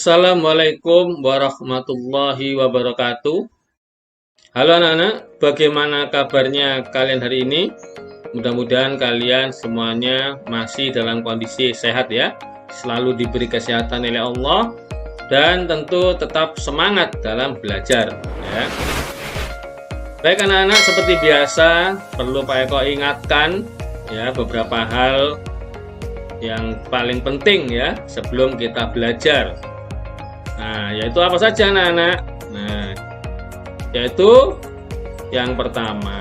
Assalamualaikum warahmatullahi wabarakatuh. Halo anak-anak, bagaimana kabarnya kalian hari ini? Mudah-mudahan kalian semuanya masih dalam kondisi sehat ya, selalu diberi kesehatan oleh Allah, dan tentu tetap semangat dalam belajar ya. Baik anak-anak, seperti biasa perlu Pak Eko ingatkan ya beberapa hal yang paling penting ya sebelum kita belajar. Nah, yaitu apa saja anak-anak? Nah, yaitu yang pertama,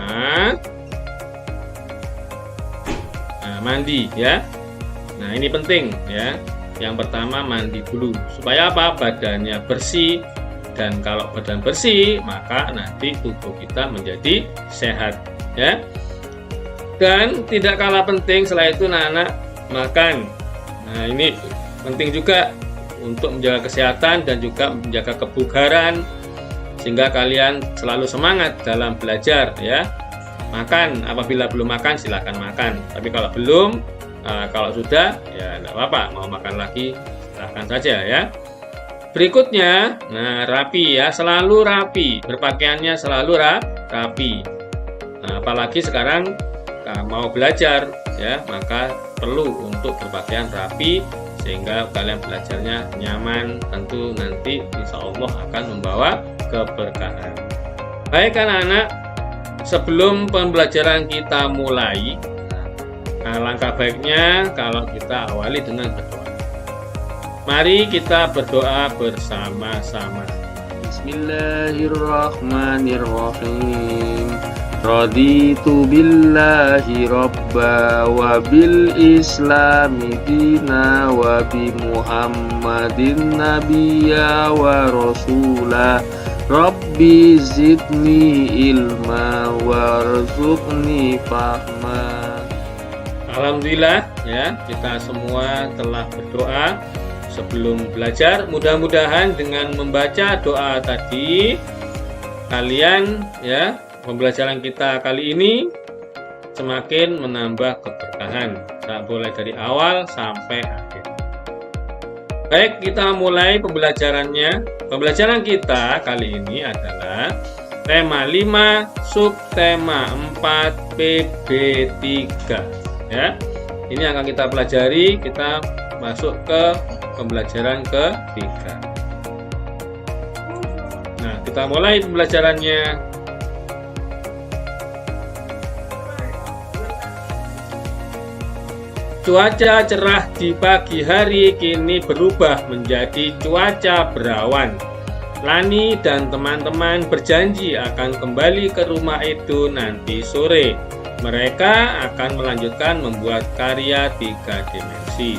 mandi ya. Nah, ini penting ya. Yang pertama mandi dulu supaya apa? Badannya bersih, dan kalau badan bersih maka nanti tubuh kita menjadi sehat ya. Dan tidak kalah penting setelah itu anak-anak, makan. Nah, ini penting juga untuk menjaga kesehatan dan juga menjaga kebugaran sehingga kalian selalu semangat dalam belajar ya. Makan, apabila belum makan silakan makan, tapi kalau belum, kalau sudah ya tidak apa-apa, mau makan lagi silakan saja ya. Berikutnya, nah rapi ya, selalu rapi, berpakaiannya selalu rapi. Nah, apalagi sekarang mau belajar ya, maka perlu untuk berpakaian rapi sehingga kalian belajarnya nyaman, tentu nanti insya Allah akan membawa keberkahan. Baik anak-anak, sebelum pembelajaran kita mulai, langkah baiknya kalau kita awali dengan berdoa. Mari kita berdoa bersama-sama. Bismillahirrahmanirrahim. Raditu billahi robba wa bil islami dina wa bi muhammadin nabiyya wa rasula. Rabbi zidni ilma warzuqni fahma. Alhamdulillah ya, kita semua telah berdoa sebelum belajar. Mudah-mudahan dengan membaca doa tadi kalian ya, pembelajaran kita kali ini semakin menambah keberkahan, boleh dari awal sampai akhir. Baik, kita mulai pembelajarannya. Pembelajaran kita kali ini adalah tema 5, subtema 4, PB3 ya. Ini akan kita pelajari, kita masuk ke pembelajaran ketiga. Nah, kita mulai pembelajarannya. Cuaca cerah di pagi hari kini berubah menjadi cuaca berawan. Lani dan teman-teman berjanji akan kembali ke rumah itu nanti sore. Mereka akan melanjutkan membuat karya 3 dimensi.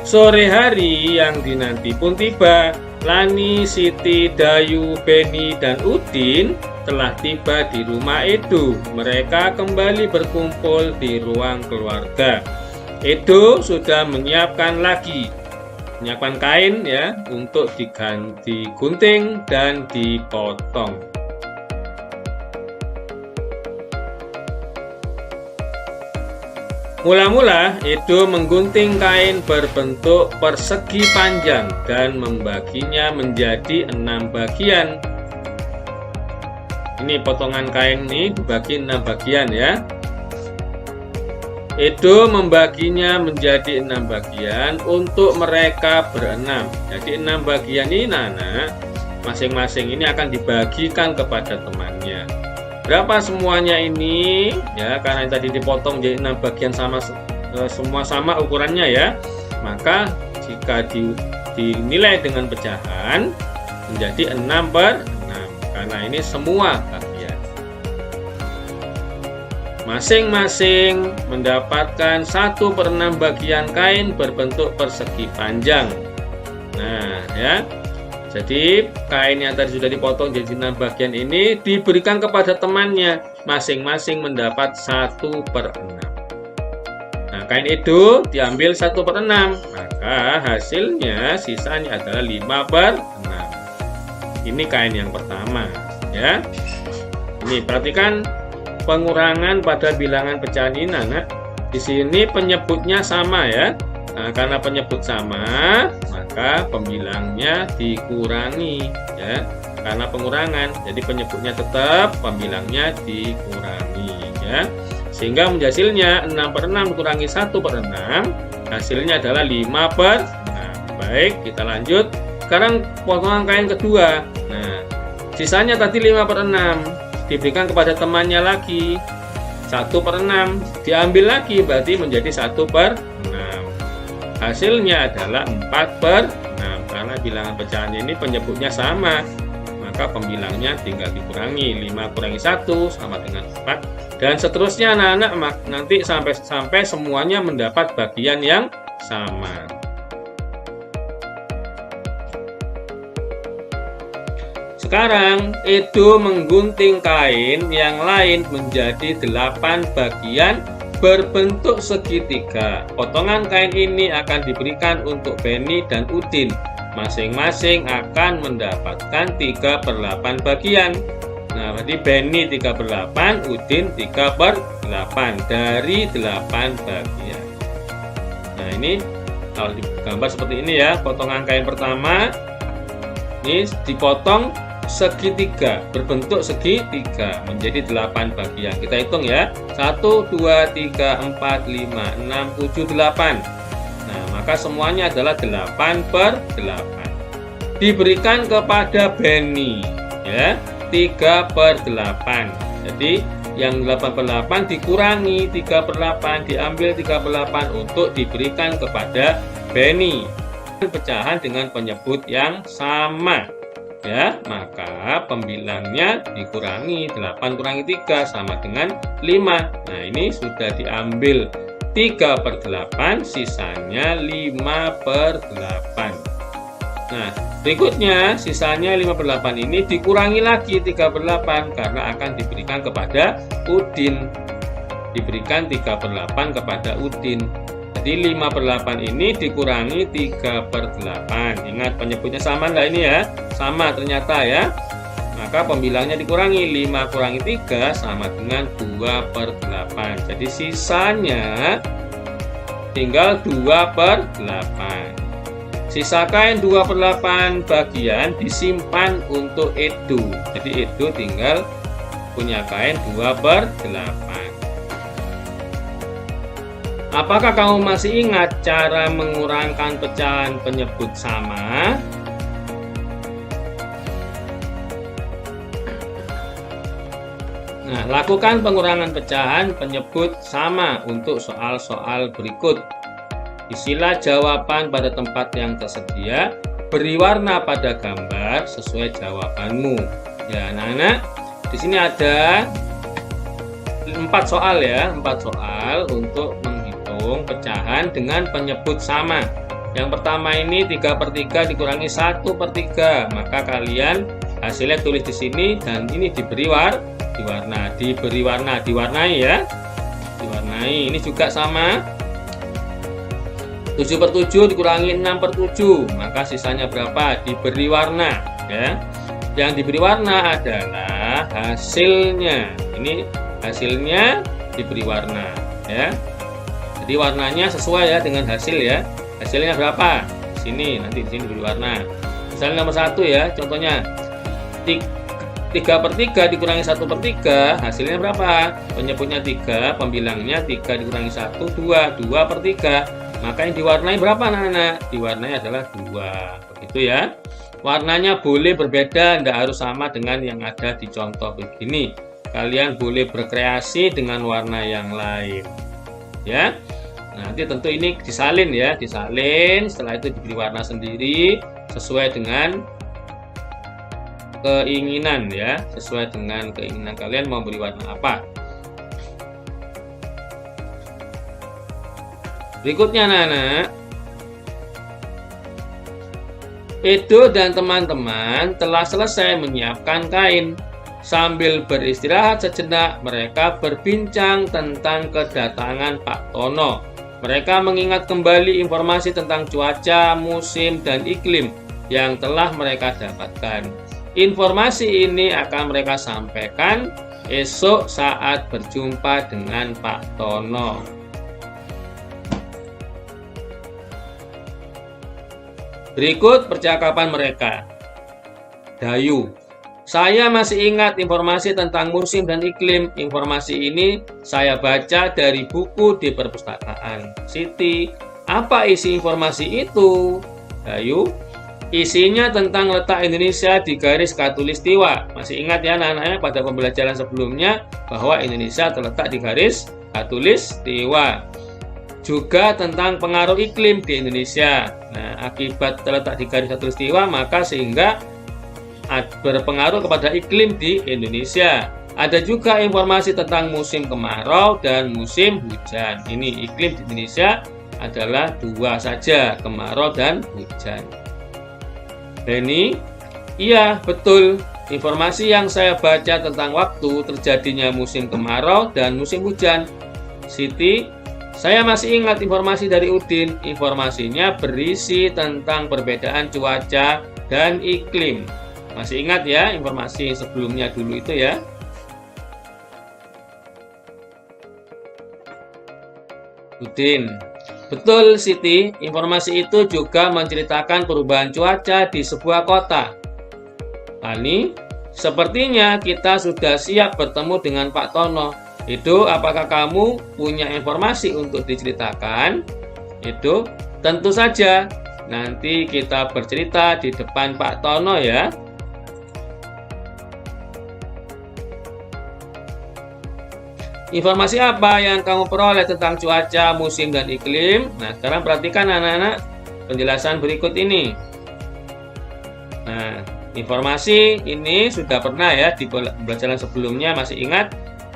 Sore hari yang dinanti pun tiba. Lani, Siti, Dayu, Beni, dan Udin telah tiba di rumah Edo. Mereka kembali berkumpul di ruang keluarga. Edo sudah menyiapkan kain ya untuk digunting dan dipotong. Mula-mula Edo menggunting kain berbentuk persegi panjang dan membaginya menjadi 6 bagian. Ini potongan kain ini dibagi 6 bagian ya. Edo membaginya menjadi 6 bagian untuk mereka berenam. Jadi 6 bagian ini anak, masing-masing ini akan dibagikan kepada temannya. Berapa semuanya ini? Ya, karena tadi dipotong jadi 6 bagian semua sama ukurannya ya. Maka jika dinilai dengan pecahan menjadi 6/6 karena ini semua bagian. Masing-masing mendapatkan 1/6 bagian kain berbentuk persegi panjang. Nah ya, jadi kain yang tadi sudah dipotong jadi 6 bagian ini diberikan kepada temannya. Masing-masing mendapat 1/6. Nah, kain Edo diambil 1/6, maka hasilnya sisanya adalah 5/6. Ini kain yang pertama ya. Ini perhatikan pengurangan pada bilangan pecahan ini anak. Di sini penyebutnya sama ya. Nah, karena penyebut sama, maka pembilangnya dikurangi ya. Karena pengurangan, jadi penyebutnya tetap, pembilangnya dikurangi ya. Sehingga hasilnya 6/6 dikurangi 1/6, hasilnya adalah 5/6. Baik, kita lanjut. Sekarang potongan kain kedua. Nah, sisanya tadi 5/6 diberikan kepada temannya lagi. 1/6 diambil lagi, berarti menjadi 1/6. Hasilnya adalah 4/6. Karena bilangan pecahan ini penyebutnya sama, maka pembilangnya tinggal dikurangi. 5 kurangi 1 sama dengan 4. Dan seterusnya anak-anak, nanti sampai semuanya mendapat bagian yang sama. Sekarang Edo menggunting kain yang lain menjadi 8 bagian berbentuk segitiga. Potongan kain ini akan diberikan untuk Benny dan Udin. Masing-masing akan mendapatkan 3/8 bagian. Nah, berarti Benny 3/8, Udin 3/8 dari 8 bagian. Nah, ini kalau digambar seperti ini ya, potongan kain pertama ini dipotong segitiga, berbentuk segitiga menjadi 8 bagian. Kita hitung ya, 1, 2, 3, 4, 5, 6, 7, 8. Nah, maka semuanya adalah 8/8. Diberikan kepada Benny ya, 3/8. Jadi yang 8/8 dikurangi 3/8, diambil 3/8 untuk diberikan kepada Benny. Pecahan dengan penyebut yang sama ya, maka pembilangnya dikurangi 8 kurangi 3 sama dengan 5. Nah, ini sudah diambil 3/8, sisanya 5/8. Nah, berikutnya sisanya 5/8 ini dikurangi lagi 3/8 karena akan diberikan kepada Udin. Diberikan 3/8 kepada Udin. Jadi 5/8 ini dikurangi 3/8. Ingat penyebutnya sama enggak ini ya? Sama ternyata ya. Maka pembilangnya dikurangi 5 kurangi 3 sama dengan 2/8. Jadi sisanya tinggal 2/8. Sisa kain 2/8 bagian disimpan untuk Edo. Jadi Edo tinggal punya kain 2/8. Apakah kamu masih ingat cara mengurangkan pecahan penyebut sama? Nah, lakukan pengurangan pecahan penyebut sama untuk soal-soal berikut. Isilah jawaban pada tempat yang tersedia, beri warna pada gambar sesuai jawabanmu. Ya, anak-anak, di sini ada 4 soal ya, 4 soal untuk menghitung pecahan dengan penyebut sama. Yang pertama ini 3/3 dikurangi 1/3, maka kalian hasilnya tulis di sini dan ini diberi warna, diwarnai ya, diwarnai. Ini juga sama. 7/7 dikurangi 6/7, maka sisanya berapa? Diberi warna ya. Yang diberi warna adalah hasilnya. Ini hasilnya diberi warna ya. Jadi warnanya sesuai ya dengan hasil ya. Hasilnya berapa? Di sini, nanti di sini diberi warna. Misalnya nomor 1 ya, contohnya 3/3 dikurangi 1/3, hasilnya berapa? Penyebutnya 3, pembilangnya 3 dikurangi 1, 2/3. Maka yang diwarnai berapa anak-anak? Diwarnai adalah 2. Begitu ya. Warnanya boleh berbeda, tidak harus sama dengan yang ada di contoh begini. Kalian boleh berkreasi dengan warna yang lain. Ya. Nanti tentu ini disalin ya, disalin, setelah itu diberi warna sendiri sesuai dengan keinginan ya, sesuai dengan keinginan kalian mau beri warna apa. Berikutnya anak-anak, Edo dan teman-teman telah selesai menyiapkan kain. Sambil beristirahat sejenak, mereka berbincang tentang kedatangan Pak Tono. Mereka mengingat kembali informasi tentang cuaca, musim, dan iklim yang telah mereka dapatkan. Informasi ini akan mereka sampaikan esok saat berjumpa dengan Pak Tono. Berikut percakapan mereka. Dayu, saya masih ingat informasi tentang musim dan iklim. Informasi ini saya baca dari buku di perpustakaan. Siti, apa isi informasi itu? Dayu, isinya tentang letak Indonesia di garis khatulistiwa. Masih ingat ya anak-anaknya pada pembelajaran sebelumnya bahwa Indonesia terletak di garis khatulistiwa. Juga tentang pengaruh iklim di Indonesia. Nah, akibat terletak di garis khatulistiwa maka sehingga berpengaruh kepada iklim di Indonesia. Ada juga informasi tentang musim kemarau dan musim hujan. Ini iklim di Indonesia adalah dua saja, kemarau dan hujan. Beni, iya betul. Informasi yang saya baca tentang waktu terjadinya musim kemarau dan musim hujan. Siti, saya masih ingat informasi dari Udin. Informasinya berisi tentang perbedaan cuaca dan iklim. Masih ingat ya informasi sebelumnya dulu itu ya. Udin, betul Siti, informasi itu juga menceritakan perubahan cuaca di sebuah kota. Lani, sepertinya kita sudah siap bertemu dengan Pak Tono. Itu, apakah kamu punya informasi untuk diceritakan? Itu, tentu saja. Nanti kita bercerita di depan Pak Tono ya. Informasi apa yang kamu peroleh tentang cuaca, musim, dan iklim? Nah, sekarang perhatikan anak-anak penjelasan berikut ini. Nah, informasi ini sudah pernah ya di pembelajaran sebelumnya, masih ingat?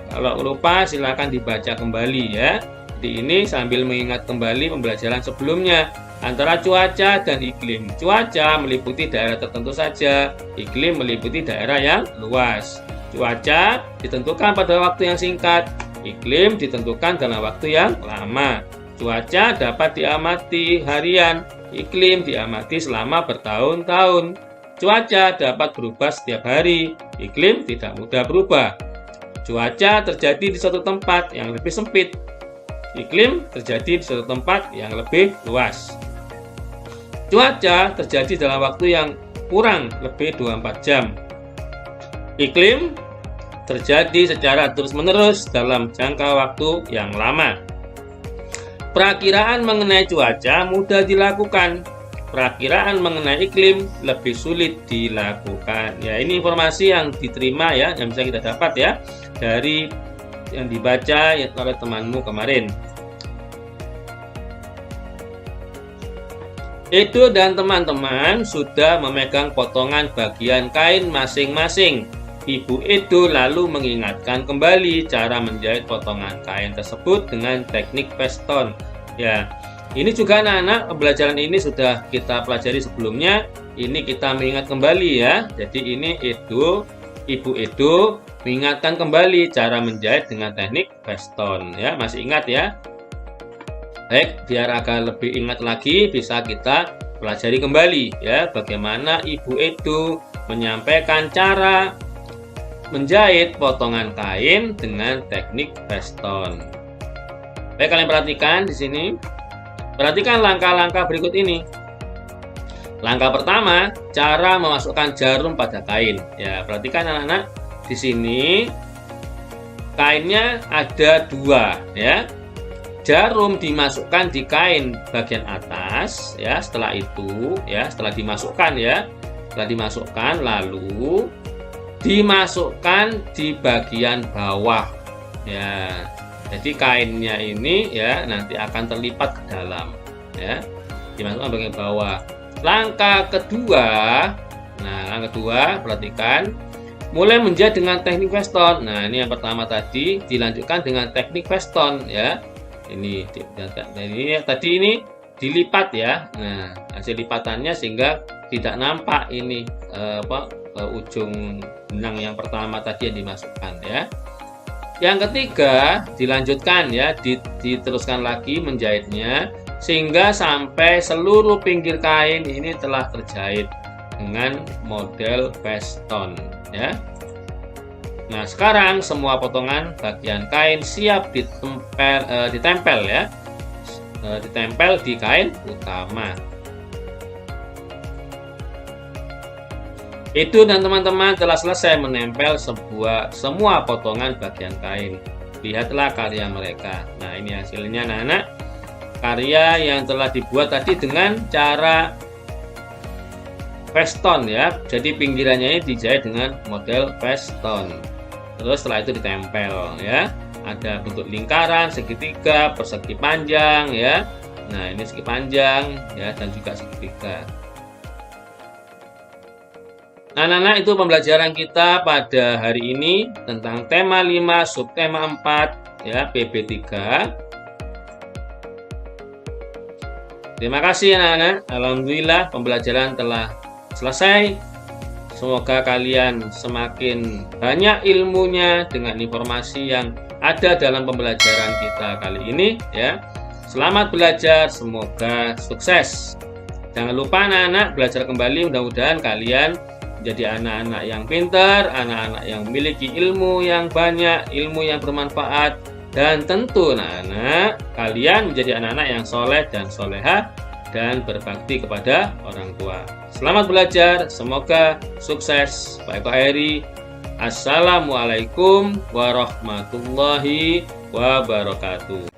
Kalau lupa silakan dibaca kembali ya. Jadi ini sambil mengingat kembali pembelajaran sebelumnya antara cuaca dan iklim. Cuaca meliputi daerah tertentu saja, iklim meliputi daerah yang luas. Cuaca ditentukan pada waktu yang singkat, iklim ditentukan dalam waktu yang lama. Cuaca dapat diamati harian, iklim diamati selama bertahun-tahun. Cuaca dapat berubah setiap hari, iklim tidak mudah berubah. Cuaca terjadi di suatu tempat yang lebih sempit, iklim terjadi di suatu tempat yang lebih luas. Cuaca terjadi dalam waktu yang kurang lebih 24 jam. Iklim terjadi secara terus-menerus dalam jangka waktu yang lama. Perakiraan mengenai cuaca mudah dilakukan. Perakiraan mengenai iklim lebih sulit dilakukan. Ya, ini informasi yang diterima ya, yang bisa kita dapat ya dari yang dibaca oleh temanmu kemarin. Edo dan teman-teman sudah memegang potongan bagian kain masing-masing. Ibu Edo lalu mengingatkan kembali cara menjahit potongan kain tersebut dengan teknik Weston. Ya, ini juga anak-anak pembelajaran ini sudah kita pelajari sebelumnya. Ini kita mengingat kembali ya. Jadi ini Ibu Edo mengingatkan kembali cara menjahit dengan teknik Weston. Ya, masih ingat ya? Baik, biar agak lebih ingat lagi bisa kita pelajari kembali ya bagaimana Ibu Edo menyampaikan cara menjahit potongan kain dengan teknik Weston. Baik, kalian perhatikan di sini. Perhatikan langkah-langkah berikut ini. Langkah pertama, cara memasukkan jarum pada kain. Ya, perhatikan anak-anak. Di sini kainnya ada dua ya. Jarum dimasukkan di kain bagian atas ya, setelah itu ya, setelah dimasukkan ya. Setelah dimasukkan lalu dimasukkan di bagian bawah ya. Jadi kainnya ini ya nanti akan terlipat ke dalam ya. Dimasukkan bagian bawah. Langkah kedua, langkah kedua perhatikan, mulai menjahit dengan teknik Weston. Nah, ini yang pertama tadi dilanjutkan dengan teknik Weston ya. Ini tadi ini dilipat ya. Nah, hasil lipatannya sehingga tidak nampak ini ujung benang yang pertama tadi yang dimasukkan ya. Yang ketiga dilanjutkan ya, diteruskan lagi menjahitnya sehingga sampai seluruh pinggir kain ini telah terjahit dengan model Weston ya. Nah, sekarang semua potongan bagian kain siap ditempel ya, ditempel di kain utama. Itu dan teman-teman telah selesai menempel semua potongan bagian kain. Lihatlah karya mereka. Nah, ini hasilnya anak-anak. Karya yang telah dibuat tadi dengan cara feston ya. Jadi pinggirannya ini dijahit dengan model feston. Terus setelah itu ditempel ya. Ada bentuk lingkaran, segitiga, persegi panjang ya. Nah, ini segi panjang ya dan juga segitiga. Anak-anak, itu pembelajaran kita pada hari ini tentang tema 5 subtema 4 ya, PB3. Terima kasih anak-anak. Alhamdulillah pembelajaran telah selesai. Semoga kalian semakin banyak ilmunya dengan informasi yang ada dalam pembelajaran kita kali ini ya. Selamat belajar, semoga sukses. Jangan lupa anak-anak belajar kembali, mudah-mudahan kalian jadi anak-anak yang pintar, anak-anak yang memiliki ilmu yang banyak, ilmu yang bermanfaat, dan tentu anak-anak kalian menjadi anak-anak yang soleh dan soleha dan berbakti kepada orang tua. Selamat belajar, semoga sukses. Pak Eko Heri, Assalamualaikum warahmatullahi wabarakatuh.